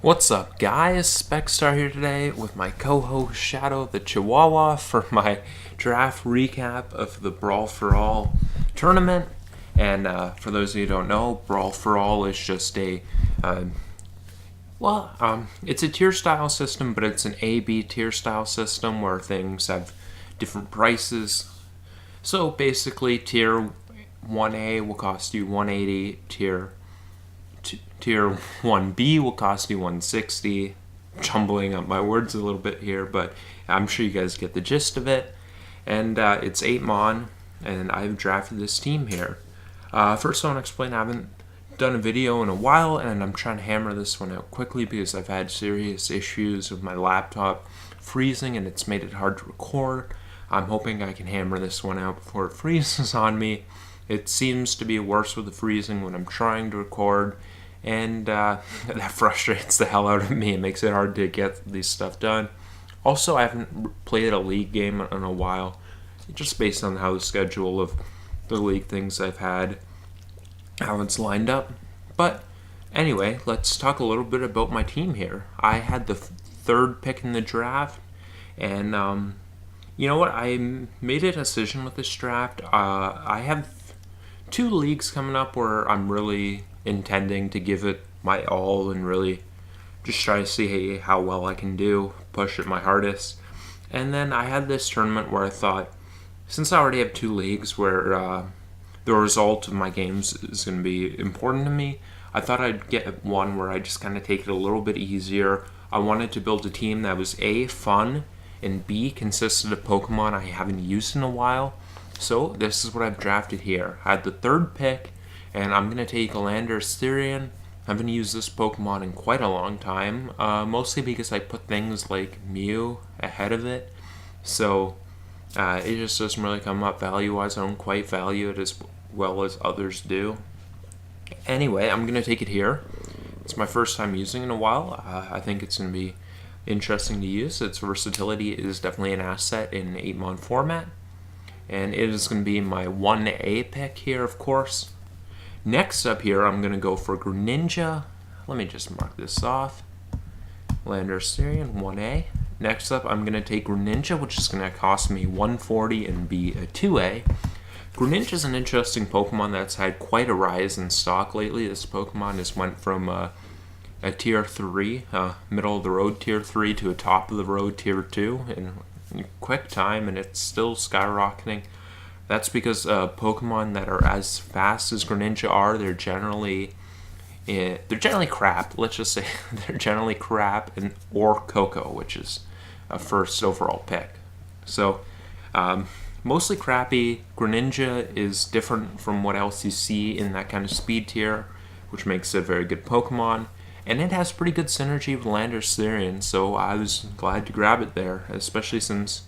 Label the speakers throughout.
Speaker 1: What's up, guys? SpecsTar here today with my co-host Shadow the Chihuahua for my draft recap of the Brawl for All tournament. And for those of you who don't know, Brawl for All is just it's a tier style system, but it's an A-B tier style system where things have different prices. So basically, tier 1A will cost you 180, tier 1B will cost you 160. Jumbling up my words a little bit here, but I'm sure you guys get the gist of it. And it's 8 Mon, and I've drafted this team here. First I want to explain I haven't done a video in a while, and I'm trying to hammer this one out quickly because I've had serious issues with my laptop freezing and it's made it hard to record. I'm hoping I can hammer this one out before it freezes on me. It seems to be worse with the freezing when I'm trying to record, and that frustrates the hell out of me. It makes it hard to get this stuff done. Also, I haven't played a league game in a while, just based on how the schedule of the league things I've had, how it's lined up. But anyway, let's talk a little bit about my team here. I had the third pick in the draft, and you know what? I made a decision with this draft. I have 2 leagues coming up where I'm really intending to give it my all and really just try to see how well I can do, push it my hardest. And then I had this tournament where I thought, since I already have 2 leagues where the result of my games is going to be important to me, I thought I'd get one where I just kind of take it a little bit easier. I wanted to build a team that was A, fun, and B, consisted of Pokemon I haven't used in a while. So this is what I've drafted here. I had the 3rd pick, and I'm going to take Landorus. I haven't used this Pokemon in quite a long time, mostly because I put things like Mew ahead of it. So it just doesn't really come up value-wise. I don't quite value it as well as others do. Anyway, I'm going to take it here. It's my first time using it in a while. I think it's going to be interesting to use. Its versatility is definitely an asset in 8-Mon format. And it is going to be my 1A pick here, of course. Next up here, I'm going to go for Greninja. Let me just mark this off. Landorus 1A. Next up, I'm going to take Greninja, which is going to cost me 140 and be a 2A. Greninja is an interesting Pokemon that's had quite a rise in stock lately. This Pokemon has went from a tier 3, middle of the road tier 3, to a top of the road tier 2 in quick time, and it's still skyrocketing. That's because Pokemon that are as fast as Greninja are, they're generally crap. Let's just say they're generally crap, or Coco, which is a first overall pick. So mostly crappy. Greninja is different from what else you see in that kind of speed tier, which makes it a very good Pokemon. And it has pretty good synergy with Landorus, so I was glad to grab it there, especially since...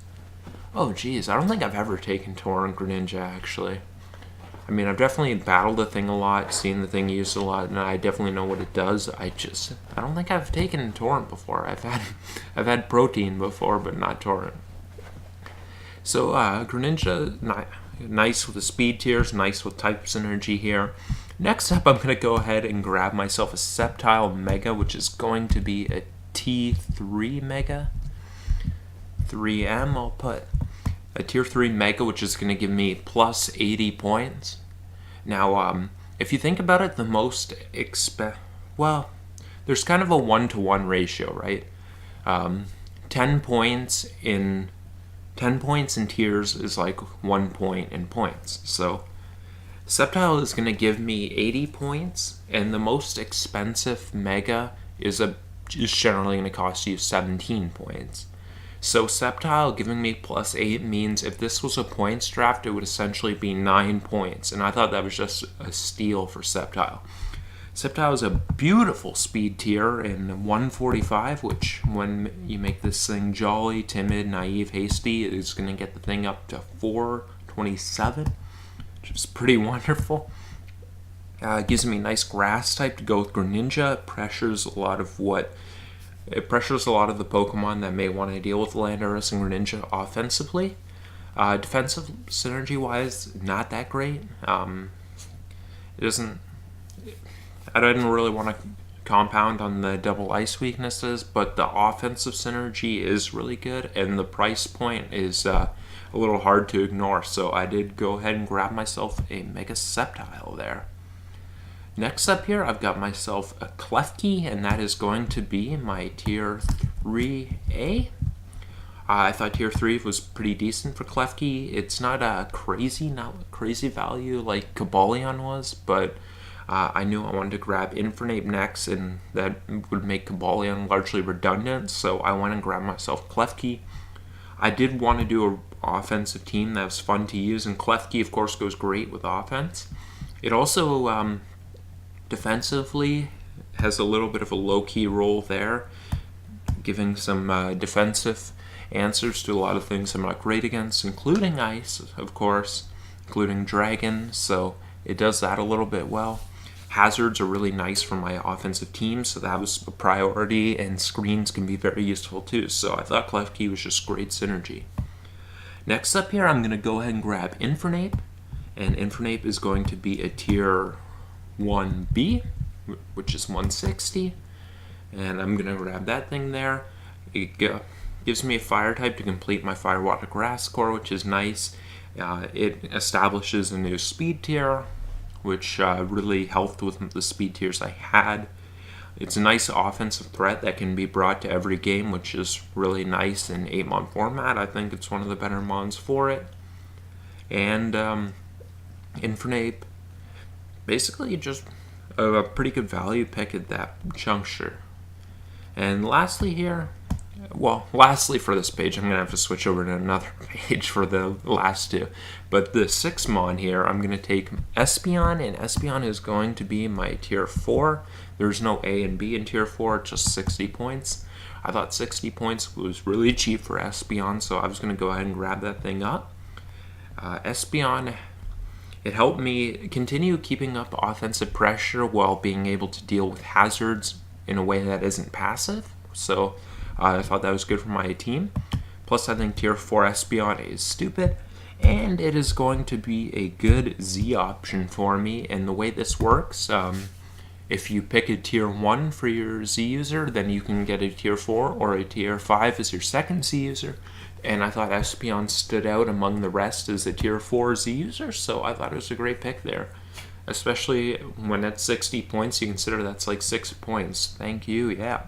Speaker 1: Oh geez, I don't think I've ever taken Tauren Greninja, actually. I mean, I've definitely battled the thing a lot, seen the thing used a lot, and I definitely know what it does. I don't think I've taken Tauren before. I've had Protein before, but not Tauren. So Greninja, nice with the speed tiers, nice with type synergy here. Next up, I'm going to go ahead and grab myself a Sceptile Mega, which is going to be a T3 Mega. 3M, I'll put a tier 3 Mega, which is going to give me plus 80 points. Now, if you think about it, the most there's kind of a 1-to-1 ratio, right? 10 points in tiers is like 1 point in points. So Sceptile is going to give me 80 points, and the most expensive Mega is generally going to cost you 17 points. So Sceptile giving me plus 8 means if this was a points draft, it would essentially be 9 points. And I thought that was just a steal for Sceptile. Sceptile is a beautiful speed tier in 145, which when you make this thing jolly, timid, naive, hasty, is going to get the thing up to 427, which is pretty wonderful. It gives me a nice grass type to go with Greninja. It pressures a lot of the Pokemon that may want to deal with Landorus and Greninja offensively. Defensive synergy-wise, not that great. It doesn't. I didn't really want to compound on the double ice weaknesses, but the offensive synergy is really good, and the price point is a little hard to ignore. So I did go ahead and grab myself a Mega Sceptile there. Next up here, I've got myself a Klefki, and that is going to be my Tier 3A. I thought Tier 3 was pretty decent for Klefki. It's not crazy value like Cobalion was, but I knew I wanted to grab Infernape next, and that would make Cobalion largely redundant, so I went and grabbed myself Klefki. I did want to do an offensive team that was fun to use, and Klefki, of course, goes great with offense. It also, defensively, has a little bit of a low-key role there, giving some defensive answers to a lot of things I'm not great against, including Ice, of course, including Dragon, so it does that a little bit well. Hazards are really nice for my offensive team, so that was a priority, and screens can be very useful too, so I thought Klefki was just great synergy. Next up here, I'm going to go ahead and grab Infernape, and Infernape is going to be a Tier 1B, which is 160, and I'm going to grab that thing there. It gives me a fire type to complete my Fire Water Grass core, which is nice. It establishes a new speed tier, which really helped with the speed tiers I had. It's a nice offensive threat that can be brought to every game, which is really nice in 8-mon format. I think it's one of the better mons for it. And Infernape, basically just a pretty good value pick at that juncture. And lastly here, lastly for this page, I'm going to have to switch over to another page for the last two. But the 6-mon here, I'm going to take Espeon, and Espeon is going to be my Tier 4. There's no A and B in Tier 4, just 60 points. I thought 60 points was really cheap for Espeon, so I was going to go ahead and grab that thing up. Espeon, it helped me continue keeping up offensive pressure while being able to deal with hazards in a way that isn't passive. So I thought that was good for my team. Plus, I think Tier 4 Espeon is stupid, and it is going to be a good Z option for me. And the way this works, if you pick a Tier 1 for your Z user, then you can get a Tier 4 or a Tier 5 as your second Z user. And I thought Espeon stood out among the rest as a Tier 4 Z user, so I thought it was a great pick there. Especially when at 60 points, you consider that's like 6 points. Thank you, yeah.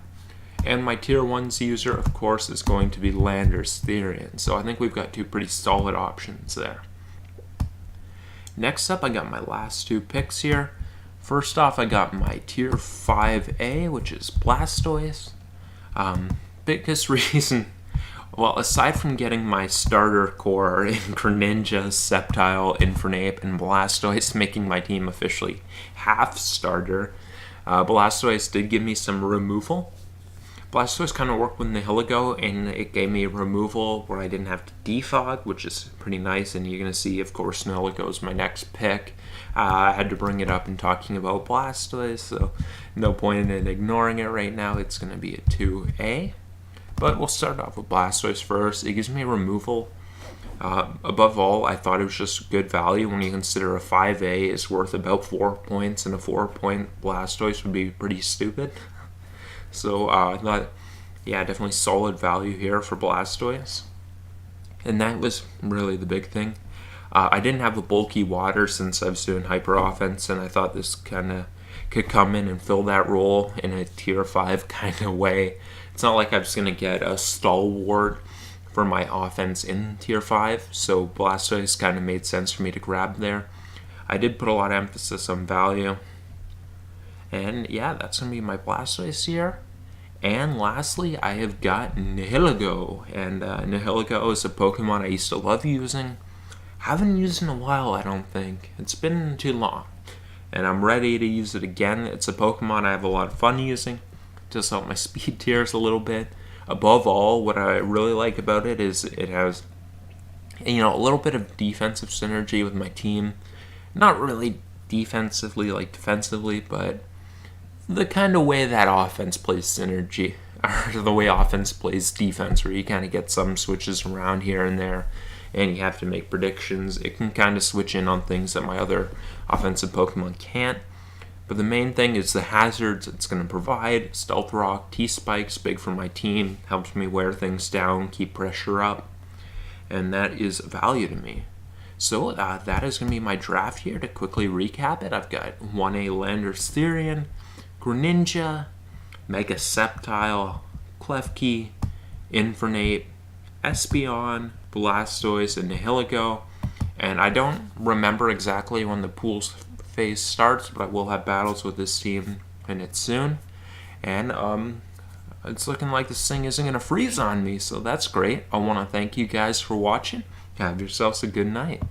Speaker 1: And my Tier 1 Z user, of course, is going to be Landorus Therian. So I think we've got two pretty solid options there. Next up, I got my last two picks here. First off, I got my Tier 5A, which is Blastoise. Biggest reason, well, aside from getting my starter core in Greninja, Sceptile, Infernape, and Blastoise, making my team officially half starter, Blastoise did give me some removal. Blastoise kind of worked with Nihilego, and it gave me removal where I didn't have to defog, which is pretty nice, and you're going to see, of course, Nihilego is my next pick. I had to bring it up in talking about Blastoise, so no point in ignoring it right now. It's going to be a 2A. But we'll start off with Blastoise first. It gives me removal. Above all, I thought it was just good value when you consider a 5A is worth about 4 points, and a 4-point Blastoise would be pretty stupid. So I thought, yeah, definitely solid value here for Blastoise. And that was really the big thing. I didn't have a bulky water since I was doing hyper offense, and I thought this kind of could come in and fill that role in a Tier 5 kind of way. It's not like I was going to get a stalwart for my offense in Tier 5, so Blastoise kind of made sense for me to grab there. I did put a lot of emphasis on value. And yeah, that's going to be my Blastoise here. And lastly, I have got Nihilego. And Nihilego is a Pokemon I used to love using. Haven't used in a while, I don't think. It's been too long. And I'm ready to use it again. It's a Pokemon I have a lot of fun using. Just help my speed tiers a little bit. Above all, what I really like about it is it has, a little bit of defensive synergy with my team. Not really defensively like defensively, but the kind of way that offense plays synergy, or the way offense plays defense, where you kind of get some switches around here and there, and you have to make predictions. It can kind of switch in on things that my other offensive Pokemon can't. But the main thing is the hazards it's going to provide. Stealth Rock, T-Spikes, big for my team, helps me wear things down, keep pressure up, and that is value to me. So that is going to be my draft here. To quickly recap it, I've got 1A Landers Therian, Greninja, Mega Sceptile, Klefki, Infernape, Espeon, Blastoise, and Nihilego. And I don't remember exactly when the pool's phase starts, but I will have battles with this team in it soon. And it's looking like this thing isn't going to freeze on me, so that's great. I want to thank you guys for watching. Have yourselves a good night.